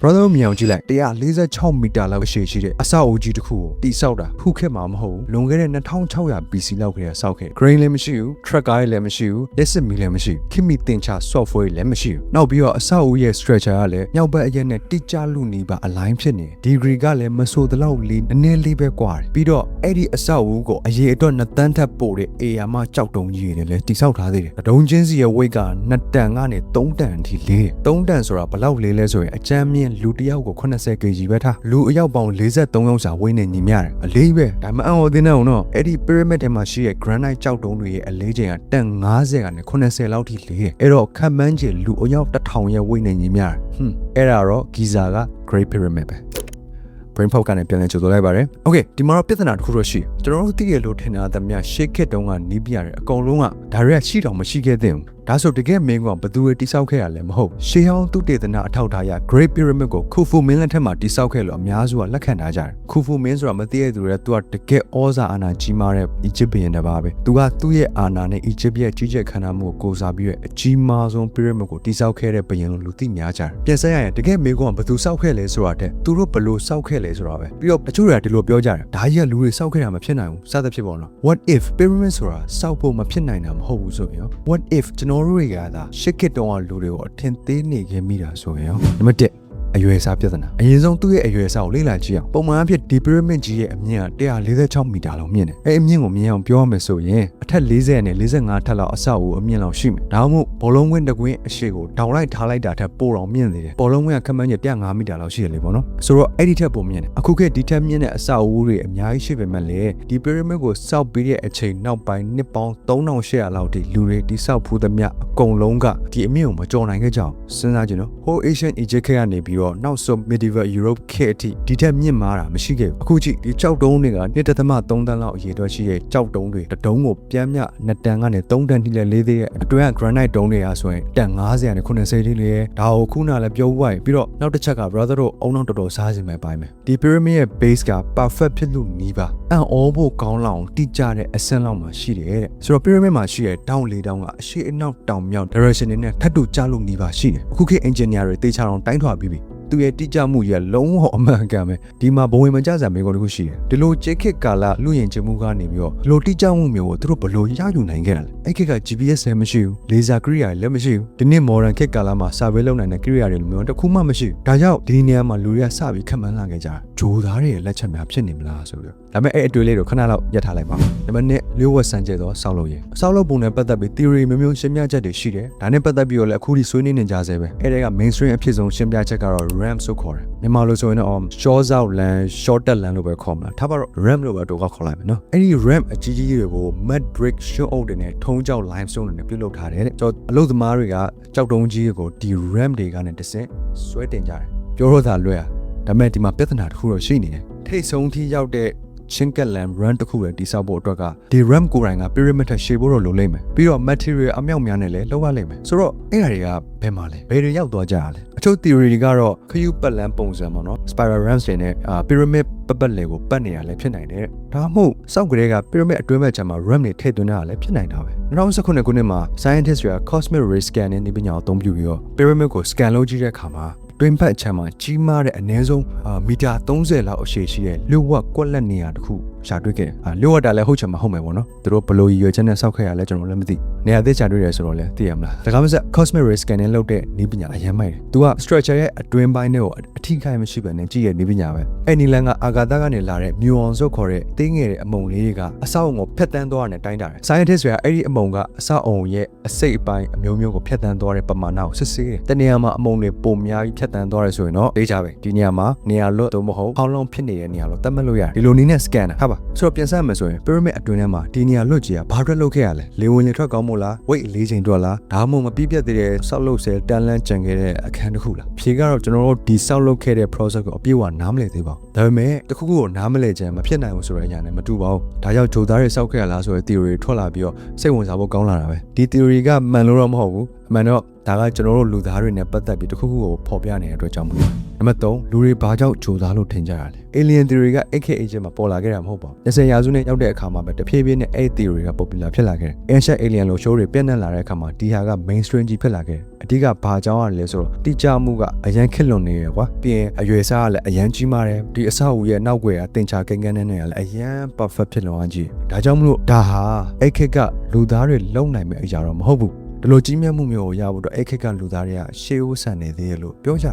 brother မြောင်ကြည့်လိုက်146မီတာလောက်အရှည်ရှိတဲ့အဆောက်အဦကြီးတစ်ခုကိုတိဆောက်တာခုခေတ်မှာမဟုတ်လွန်ခဲ့တဲ့2600 BC လောက်ကလေးဆောက်ခဲ့ grain လည်းမရှိဘူး truck ကားလည်းမရှိဘူးလက်စစ်မီလည်းမရှိဘူးခင်မီတင်ချ software လည်းမရှိဘူးနောက်ပြီးတော့အဆောက်အဦရဲ့ structure ကလည်းမြောက်ဘက်အရက်နဲ့တိကျလူနီးပါ align ဖြစ်နေ degree ကလည်းမဆိုးတလောက်လေးနည်းလေးပဲကွာတယ်ပြီးတော့အဲ့ဒီအဆောက်အဦကိုအရေအတွက်2တန်းထပ်ပို့တဲ့ area မှာကြောက်တုံးကြီးတွေလည်းတိဆောက်ထားသေးတယ်ဒုံချင်းစီရဲ့ weight က2တန်ကနေ3တန်အထိလေးတယ်3တန်ဆိုတာဘယ်လောက်လေးလဲဆိုရင်အကျမ်းမြင့်လူတစ်ယောက်ကို80 kg ပဲထားလူအယောက်ပေါင်း43ယောက်စာဝိနေညီမျှတယ်အလေးပဲဒါမှမဟုတ်သင်းအောင်တော့အဲ့ဒီ pyramid ထဲမှာရှိတဲ့ granite ကြောက်တုံးတွေရဲ့အလေးချိန်ကတန်50ကနေ80လောက်ထိလေးတယ်အဲ့တော့ခန့်မှန်းချေလူအယောက်1000ရဲ့ဝိနေညီမျှတယ်အဲ့ဒါတော့ Giza က Great Pyramid ပဲ brain fog ကနေပြန်လည်ကြိုဆိုလိုက်ပါတယ် okay ဒီမှာတော့ပြဿနာတစ်ခုတော့ရှိကျွန်တော်တို့သိရလို့ထင်တာသမျှရှေ့ခေတ်တုန်းကနီးပြရတယ်အကုန်လုံးကဒါရက်ရှိတော့မရှိခဲ့သင့်ဘူးဒါဆိုတကယ်မင်းကဘသူတွေတိဆောက်ခဲ့ရလဲမဟုတ်ရှေးဟောင်းသူတေသနာအထောက်ထားရ Great Pyramid ကိုခူဖူမင်းလက်ထက်မှာတိဆောက်ခဲ့လို့အများစုကလက်ခံထားကြတယ်ခူဖူမင်းဆိုတာမသိရသူတွေသူကတကယ်ဩဇာအာဏာကြီးမားတဲ့အီဂျစ်ဘုရင်တစ်ပါးပဲသူကသူ့ရဲ့အာဏာနဲ့အီဂျစ်ရဲ့ကြီးကျယ်ခမ်းနားမှုကိုကိုးစားပြီးအကြီးမားဆုံး Pyramid ကိုတိဆောက်ခဲ့တဲ့ဘုရင်လို့လူသိများကြတယ်ပြန်ဆက်ရရင်တကယ်မင်းကဘသူဆောက်ခဲ့လဲဆိုတာတဲ့သူတို့ဘလို့ဆောက်ခဲ့လဲဆိုတာပဲပြီးတော့တချို့တွေကဒီလိုပြောကြတယ်ဒါကြီးကလူတွေဆောက်ခဲ့တာမဖြစ်နိုင်ဘူးစသဖြင့်ပေါ့နော် What if Pyramid ဆိုတာဆောက်ဖို့မဖြစ်နိုင်တာမဟုတ်ဘူးဆိုရင် What if ကျွန်တော်တို့တွေကသာရှစ်ခေတ်တုန်းကလူတွေကိုအထင်သေးနေခဲ့မိတာဆိုရင်နံပါတ်1အရွယ်အစားပြဿနာအရင်ဆုံးသူ့ရဲ့အရွယ်အစားကိုလေ့လာကြည့်အောင်ပုံမှန်အဖြစ်ဒီ pyramid ကြီးရဲ့အမြင့်က146မီတာလောက်မြင့်တယ်အဲ့အမြင့်ကိုမြင်အောင်ပြောရမယ်ဆိုရင်အထက်40နဲ့45ထပ်လောက်အဆောက်အဦအမြင့်လောက်ရှိမယ်ဒါမှမဟုတ်ဘောလုံးဝင်းတစ်ကွင်းအရှိကိုဒေါင်လိုက်ထားလိုက်တာထက်ပိုတော့မြင့်နေတယ်ဘောလုံးဝင်းကခန့်မှန်းချေ105မီတာလောက်ရှိတယ်လေပေါ့နော်ဆိုတော့အဲ့ဒီထက်ပိုမြင့်တယ်အခုခေတ်ဒီထက်မြင့်တဲ့အဆောက်အဦတွေအများကြီးရှိပေမဲ့လေဒီ pyramid ကိုစောက်ပြီးတဲ့အချိန်နောက်ပိုင်းနှစ်ပေါင်း3800လောက်ထိလူတွေတိဆောက်ဖူးသမျှအကုန်လုံးကဒီအမြင့်ကိုမကျော်နိုင်ခဲ့ကြအောင်စဉ်းစားကြည့်နော် whole ancient Egypt ကနေပြီးတော့နောက်ဆုံး medieval Europe ခေတ်အထိဒီထက်မြင့်မားတာမရှိခဲ့ဘူးအခုကြည့်ဒီကြောက်တုံးတွေက1.3 တန်းလောက်အရေအတွက်ရှိတဲ့ကြောက်တုံးတွေတတုံးကိုပြန်မြ2တန်းကနေ3တန်းထိလည်းလေးသေးရဲ့အတွင်းက granite တုံးတွေကဆိုရင်တန်50နဲ့80ထိလေဒါကိုခုနလည်းပြောပြပြီးတော့နောက်တစ်ချက်က brother တို့အုံနောက်တော်တော်စားစင်မဲ့ပိုင်းမယ်ဒီ pyramid ရဲ့ base က perfect ဖြစ်လို့နီးပါအံ့ဩဖို့ကောင်းလောက်တိကျတဲ့အဆင့်လောက်မှာရှိတယ်တဲ့ဆိုတော့ pyramid မှာရှိတဲ့တောင်လေးတောင်ကအရှိအနောက်တောင်မြောက် direction တွေနဲ့ထပ်တူကျလို့နီးပါရှိတယ်အခုခေတ် engineer တွေတေချာအောင်တိုင်းထွာပြီးပြီသူရဲ့တိကျမှုရဲ့လုံးဝအမှန်ကန်ပဲဒီမှာဘဝင်မကြစံမေးခွန်းတစ်ခုရှိတယ်ဒီလိုကျက်ခစ်ကာလလူရင်ချမှုကနေပြီးတော့ဒီလိုတိကျမှုမျိုးကိုသူတို့ဘလို့ရယူနိုင်ခဲ့တာလဲအဲ့ခက်က GPS လည်းမရှိဘူးလေဆာကိရိယာလည်းမရှိဘူးဒီနေ့ modern ခေတ်ကာလမှာ survey လုပ်နိုင်တဲ့ကိရိယာတွေလိုမျိုးတစ်ခုမှမရှိဘူးဒါကြောင့်ဒီနေရာမှာလူတွေကစပြီးခက်မှန်းလာခဲ့ကြတာဂျိုသားတွေရဲ့လက်ချက်များဖြစ်နေမလားဆိုပြီးဒါပေမဲ့အဲ့အတွေ့လေးကိုခဏလောက်ရပ်ထားလိုက်ပါနံပါတ်1လျှို့ဝှက်စံကျဲသောဆောက်လုပ်ရေးအဆောက်လုပ်ပုံနဲ့ပတ်သက်ပြီး theory မျိုးရှင်းပြချက်တွေရှိတယ်ဒါနဲ့ပတ်သက်ပြီးတော့လည်းအခုထိဆွေးနွေးနေကြဆဲပဲအဲ့ဒါက mainstream အဖြစ်ဆုံးရှင်းပြချက်ကတော့ RAM ဆိုခေါ်တယ်မြန်မာလိုဆိုရင်တော့ short out land shorter land လို့ပဲခေါ်မှာထားပါတော့ RAM လို့ပဲတော့ခေါ်လိုက်မယ်နော်အဲ့ဒီ RAM အကြီးကြီးတွေကို mud brick short out တွေနဲ့ထုံးကြောက် limestone တွေနဲ့ပြုတ်လုပ်ထားတယ်တဲ့ကျွန်တော်အလုပ်သမားတွေကကြောက်တုံးကြီးကိုဒီ RAM တွေကနေတစ်ဆင့်ဆွဲတင်ကြတယ်ပြောတော့သာလွယ်ဒါပေမဲ့ဒီမှာပြဿနာတစ်ခုတော့ရှိနေတယ်ထိတ်ဆုံးထိရောက်တဲ့ချင်းကလန် run တခုလည်းတိစောက်ဖို့အတွက်ကဒီ RAM ကိုယ်တိုင်က pyramid ထက်ရှည်ဖို့တော့လိုလိမ့်မယ်ပြီးတော့ material အမြောက်များနဲ့လည်းလောက်ရလိမ့်မယ်ဆိုတော့အဲ့ဒါတွေကဘယ်မှာလဲဘယ်တွေရောက်သွားကြရလဲအချို့ theory တွေကတော့ခရူးပတ်လန်းပုံစံပေါ့နော် spiral rams တွေနဲ့pyramid ပတ်လေကိုပတ်နေရလဲဖြစ်နိုင်တယ်ဒါမှမဟုတ်စောက်ကလေးက pyramid အတွင်းဘက်ခြမ်းမှာ RAM တွေထည့်သွင်းတာလည်းဖြစ်နိုင်တာပဲ2019ခုနှစ်မှာ scientists တွေက cosmic ray scanning နည်းပညာကိုအသုံးပြုပြီးတော့ pyramid ကို scan လုပ်ကြည့်တဲ့အခါမှာတွင်ဖက်အချမ်းမှာကြီးမားတဲ့အနည်းဆုံးမီတာ30လောက်အရှည်ရှိတဲ့လျှို့ဝှက်ကွက်လက်နေရာတစ်ခုရှာတွေ့ခဲ့တယ်လျှို့ဝှက်တာလည်းဟုတ်ချင်မဟုတ်မယ်ပေါ့နော်သူတို့ဘလို့ရည်ရွယ်ချက်နဲ့စောက်ခဲ့ရလဲကျွန်တော်လည်းမသိနေရာသစ်ရှာတွေ့တယ်ဆိုတော့လည်းသိရမလားဒါကမှဆက် cosmic ray scanning လုပ်တဲ့နည်းပညာအရင်မိုက်တယ်သူက structure ရဲ့အတွင်းပိုင်းတွေကိုအထိခိုက်မရှိဘဲနဲ့ကြည့်ရနည်းပညာပဲအဲ့နီလန်ကအာဂါသကနေလာတဲ့ muon ဆိုခေါ်တဲ့တင်းငယ်တဲ့အမုံလေးတွေကအဆောက်အုံကိုဖျက်ဆီးသွားတယ်တိုင်းတာတယ် scientist တွေကအဲ့ဒီအမုံကအဆောက်အုံရဲ့အစိတ်အပိုင်းအမျိုးမျိုးကိုဖျက်ဆီးသွားတဲ့ပမာဏကိုစစ်ဆေးတယ်တနေရာမှာအမုံတွေပုံများပြီးဖျက်ဆီးသွားတယ်ဆိုရင်တော့ဒေးကြပဲဒီနေရာမှာနေရာလွတ်တော့မဟုတ်ဖောင်းလုံးဖြစ်နေတဲ့နေရာလို့သတ်မှတ်လို့ရတယ်ဒီလိုနည်းနဲ့ scan တာဟုတ်ပါဆိုတော့ပြန်ဆက်မယ်ဆိုရင် pyramid အတွင်းထဲမှာဒီနေရာလွတ်ကြီးကဘာထွက်လုပ်ခဲ့ရလဲလေဝင်လေထွက်ကောင်းမို့လား weight အလေးချိန်တွက်လားဒါမှမဟုတ်မပြည့်ပြတ်သေးတဲ့ဆောက်လုပ်ဆဲတန်လန်းကြံခဲ့တဲ့အခန်းတစ်ခုလားဖြေကတော့ကျွန်တော်တို့ဒီဆောက်လုပ်ခဲ့တဲ့ process ကိုအပြည့်အဝနားမလည်သေးပါဘူးဒါပေမဲ့တခုခုကိုနားမလည်ချင်မဖြစ်နိုင်ဘူးဆိုတဲ့အရာနဲ့မတူပါဘူးဒါကြောင့်ဂျိုသားတွေဆောက်ခဲ့ရလားဆိုတဲ့ theory ထွက်လာပြီးတော့စိတ်ဝင်စားဖို့ကောင်းလာတာပဲဒီ theory ကမှန်လို့တော့မဟုတ်ဘူး အမှန်တော့ဒါကကျွန်တော်တို့လူသားတွေနဲ့ပတ်သက်ပြီးတစ်ခုခုကိုဖော်ပြနေတဲ့အတွက်ကြောင့်မလို့နံပါတ်3လူတွေဘာကြောင့်ဂျိုသားလို့ထင်ကြတာလဲ Alien theory က AK agent မှာပေါ်လာခဲ့တာမဟုတ်ပါဘူး20ရာစုနဲ့ရောက်တဲ့အခါမှာပဲတဖြည်းဖြည်းနဲ့အဲ့ theory က popular ဖြစ်လာခဲ့တယ် Ancient Alien လို့ show တွေပြန့်နှံ့လာတဲ့အခါမှာဒီဟာက mainstream ကြီးဖြစ်လာခဲ့တယ်အဓိကဘာကြောင့်ရလဲဆိုတော့တိကျမှုကအရန်ခက်လွန်နေရကွာပြီးရင်အရွယ်စားကလည်းအရန်ကြီးမားတယ်ဒီအဆောက်အဦရဲ့နောက်ွယ်ကတင်ချကိန်းကန်းနဲ့လည်းအရန် perfect ဖြစ်လွန်အောင်ကြီးဒါကြောင့်မလို့ဒါဟာအဲ့ခက်ကလူသားတွေလုံနိုင်မယ့်အရာတော့မဟုတ်ဘူးဒီလိုကြီးမြတ်မှုမျိုးကိုရဖို့တော့အဲ့ခက်ကလူသားတွေကရှေးဦးဆန်နေသေးတယ်လို့ပြောချ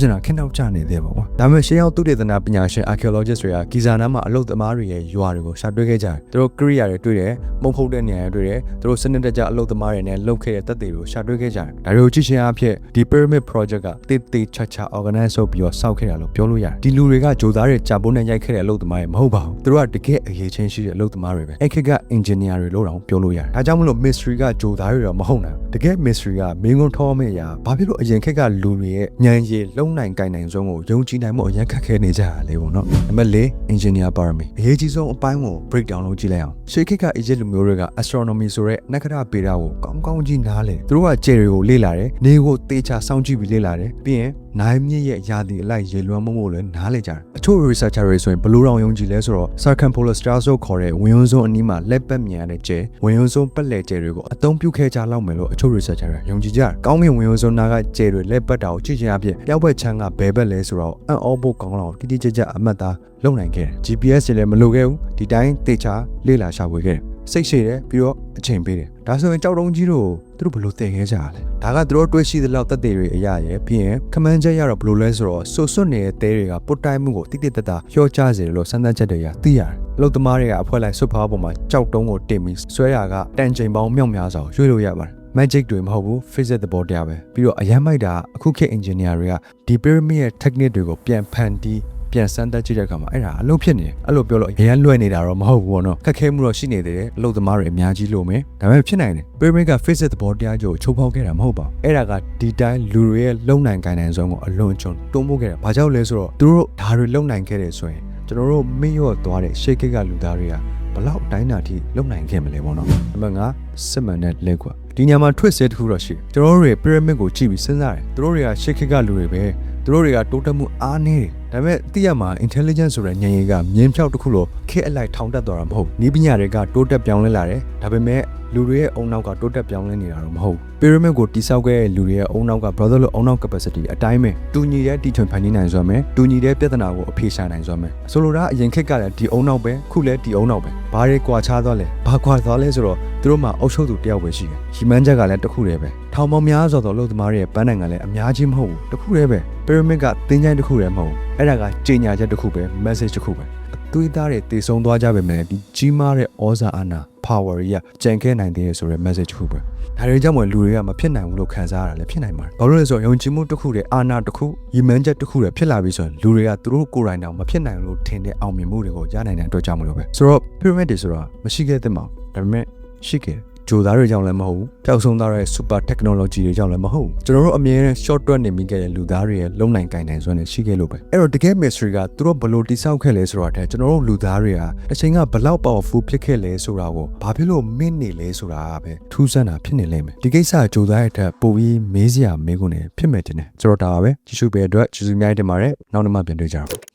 င်တာခင်းနောက်ကျနေသေးပါကွာဒါပေမဲ့ရှေးရောက်သုတေသနပညာရှင် archaeologist တွေကဂီဇာနားမှာအလုပ်သမားတွေရဲ့ရွာတွေကိုရှာတွေ့ခဲ့ကြတယ်သူတို့ Korea တွေတွေ့တယ်မုံဖုတ်တဲ့နေရာတွေတွေ့တယ်သူတို့စနစ်တကျအလုပ်သမားတွေနဲ့လုပ်ခဲ့တဲ့တပ်တွေကိုရှာတွေ့ခဲ့ကြတယ်ဒါတွေကိုကြည့်ချင်းအဖြစ်ဒီ pyramid project ကတေချာ organize လုပ်ပြီးတော့စောက်ခဲ့တာလို့ပြောလို့ရတယ်ဒီလူတွေကဂျိုသားတွေကြာပိုးနဲ့ရိုက်ခဲ့တဲ့အလုပ်သမားတွေမဟုတ်ပါဘူးသူတို့ကတကယ်အရေးချင်းရှိတဲ့အလုပ်သမားတွေပဲအဲ့ခက်က engineer တွေလို့တောင်ပြောလို့ရတယ်ဒါကြောင့်မလို့ mystery ကဂျိုသားတွေတော့မဟုတ်နိုင်တကယ် mystery ကမင်းကုန်းထောမဲ့အရာဘာဖြစ်လို့အရင်ခက်ကလူတွေရဲ့ဉာဏ်ရည်လုံနိုင်ကိုင်နိုင်ဆုံးကိုယုံကြည်နိုင်မှုအရင်ခက်ခဲနေကြတာလေပေါ့နော်နံပါတ်4 engineer parami အရေးကြီးဆုံးအပိုင်းကို break down လုပ်ကြည့်လိုက်အောင်ရှေးခေတ်က Egypt လူမျိုးတွေက astronomy ဆိုတဲ့နက္ခတ္တဗေဒကိုကောင်းကြီးနားလေသူတို့ကကြယ်တွေကိုလေ့လာတယ်နေကိုသေချာစောင့်ကြည့်ပြီးလေ့လာတယ်ပြီးရင်နိုင်မြင့်ရဲ့ယာတီအလိုက်ရေလွှမ်းမှုလည်းနားလေကြတယ်အချို့ researcher တွေဆိုရင်ဘလို့တောင်ယုံကြည်လဲဆိုတော့ circumpolar stars လို့ခေါ်တဲ့ဝင်ရုံစုံအနီးမှာလက်ပတ်မြင်ရတဲ့ကျယ်ဝင်ရုံစုံပတ်လည်ကျယ်တွေကိုအသုံးပြုခဲ့ကြလောက်မယ်လို့အချို့ researcher တွေယုံကြည်ကြတယ်ကောင်းကင်ဝင်ရုံစုံနာကကျယ်တွေလက်ပတ်တာကိုကြည့်ချင်အဖြစ်ပျောက်ဘက်ချမ်းကဘဲဘက်လဲဆိုတော့အံ့ဩဖို့ကောင်းတော့တိတိကျကျအမှတ်သားလုံနိုင်ခဲ့တယ် GPS တွေလည်းမလိုခဲ့ဘူးဒီတိုင်းသေချာလေ့လာရှာဖွေခဲ့တယ်စိတ်ရှည်တယ်ပြီးတော့အချိန်ပေးတယ်ဒါဆိုရင်ကြောက်တုံးကြီးတို့သူတို့ဘလို့တည်ခဲ့ကြရလဲဒါကသူတို့တွေးရှိသလောက်တက်တွေအရာရဲ့ပြီးရင်ခမန်းချက်ရတော့ဘလို့လဲဆိုတော့ဆွတ်နေတဲ့တဲတွေကပုတ်တိုင်းမှုကိုတိတိတတ်တာလျှော့ချစေတယ်လို့စမ်းသပ်ချက်တွေကသိရတယ်အလုပ်သမားတွေကအဖွဲလိုက်ဆွတ်ဖားပေါ်မှာကြောက်တုံးကိုတင်ပြီးဆွဲရကတန်ချိန်ပေါင်းမြောက်များစွာရွေ့လို့ရပါတယ် magic တွေမဟုတ်ဘူး physics သဘောတရားပဲပြီးတော့အရန်မိုက်တာအခုခေတ် engineer တွေကဒီ pyramid ရဲ့ technique တွေကိုပြန်ဖန်တီးပြန်စမ်းသပ်ကြည့်တဲ့အခါမှာအဲ့ဒါအလုပ်ဖြစ်နေတယ်အဲ့လိုပြောလို့အရင်လွှဲနေတာတော့မဟုတ်ဘူးပေါ့နော်ခက်ခဲမှုတော့ရှိနေသေးတယ်အလုပ်သမားတွေအများကြီးလို့မယ်ဒါပေမဲ့ဖြစ်နိုင်တယ် pyramid က physics သဘောတရားကိုချိုးဖောက်ခဲ့တာမဟုတ်ပါဘူးအဲ့ဒါကဒီတိုင်းလူတွေရဲ့လုံနိုင်ကိုင်နိုင်ဆုံးကိုအလွန်ကျွံတွန်းပို့ခဲ့တာဘာကြောင့်လဲဆိုတော့သူတို့ဓာတ်တွေလုံနိုင်ခဲ့တယ်ဆိုရင်ကျွန်တော်တို့မေ့လျော့သွားတဲ့ရှေးခေတ်ကလူသားတွေကဘလောက်အတိုင်းတာထိလုံနိုင်ခဲ့မလဲပေါ့နော်နံပါတ်5စစ်မှန်တဲ့လက်ကွာဒီညမှာ twist တစ်ခုတော့ရှိကျွန်တော်တို့တွေ pyramid ကိုကြည့်ပြီးစဉ်းစားတယ်သူတို့တွေကရှေးခေတ်ကလူတွေပဲသူတို့တွေကတိုးတက်မှုအားနည်းတယ်ဒါပေမဲ့သိရမှာ intelligence ဆိုတဲ့ဉာဏ်ရည်ကမြင်းဖြောက်တစ်ခုလို့ခေတ်အလိုက်ထောင်တက်သွားတာမဟုတ်နည်းပညာတွေကတိုးတက်ပြောင်းလဲလာတယ်ဒါပေမဲ့လူတွေရဲ့အုံနောက်ကတိုးတက်ပြောင်းလဲနေတာတော့မဟုတ် pyramid ကိုတိစောက်ခဲ့တဲ့လူတွေရဲ့အုံနောက်က brother လို့အုံနောက် capacity အတိုင်းပဲတူညီတဲ့တီထွင်ဖန်တီးနိုင်စွမ်းပဲတူညီတဲ့ပြဿနာကိုအဖြေရှာနိုင်စွမ်းပဲဆိုလိုတာအရင်ခေတ်ကလည်းဒီအုံနောက်ပဲခုလည်းဒီအုံနောက်ပဲဘာတွေကွာခြားသွားလဲဘာကွာသွားလဲဆိုတော့သူတို့မှာအုပ်ချုပ်သူတယောက်ပဲရှိတယ်ရီမန်းချက်ကလည်းတစ်ခုတည်းပဲထောင်ပေါင်းများစွာသောအလုပ်သမားတွေရဲ့ပန်းနိုင်ကလည်းအများကြီးမဟုတ်ဘူးတစ်ခုတည်းပဲ pyramid ကသင်္ချိုင်းတစ်ခုတည်းမဟုတ်ဘူးအဲ့ဒါကကြေညာချက်တစ်ခုပဲ message တစ်ခုပဲအသွေးသားတွေတည်ဆုံသွားကြပေမဲ့ဒီကြီးမားတဲ့ဩဇာအာဏာ power ကြီးကကြံခဲ့နိုင်သေးတယ်ဆိုတဲ့ message တစ်ခုပဲဒါတွေကြောင့်မို့လူတွေကမဖြစ်နိုင်ဘူးလို့ခံစားရတာလည်းဖြစ်နိုင်ပါတယ်ဘာလို့လဲဆိုတော့ယုံကြည်မှုတစ်ခုတည်းအာဏာတစ်ခုရည်မှန်းချက်တစ်ခုတည်းဖြစ်လာပြီဆိုရင်လူတွေကသူတို့ကိုယ်တိုင်တောင်မဖြစ်နိုင်လို့ထင်တဲ့အောင်မြင်မှုတွေကိုရနိုင်တဲ့အတွက်ကြောင့်မလို့ပဲဆိုတော့ pyramid တွေဆိုတာမရှိခဲ့သင့်ပါဘူးဒါပေမဲ့ရှိခဲ့ဂျိုသားတွေကြောင့်လည်းမဟုတ်ဘူးပျောက်ဆုံးသွားတဲ့ super technology တွေကြောင့်လည်းမဟုတ်ဘူးကျွန်တော်တို့အမြဲတမ်း short တွက်နေမိခဲ့တဲ့လူသားတွေရဲ့လုံနိုင်ကိုင်နိုင်စွမ်းတွေရှိခဲ့လို့ပဲအဲ့တော့တကယ် mystery ကသူတို့ဘလို့တိဆောက်ခဲ့လဲဆိုတာတဲ့ကျွန်တော်တို့လူသားတွေကတစ်ချိန်ကဘလောက် powerful ဖြစ်ခဲ့လဲဆိုတာကိုဘာဖြစ်လို့မင်းနေလဲဆိုတာပဲထူးဆန်းတာဖြစ်နေလိမ့်မယ်ဒီကိစ္စဂျိုသားရဲ့အထက်ပိုပြီးမေးစရာမေးခွန်းတွေဖြစ်မယ်တင်တယ်ကျွန်တော်ဒါပါပဲကြည့်ရှုပေးတဲ့အတွက်ကျေးဇူးအများကြီးတင်ပါတယ်နောက်နေ့မှပြန်တွေ့ကြပါ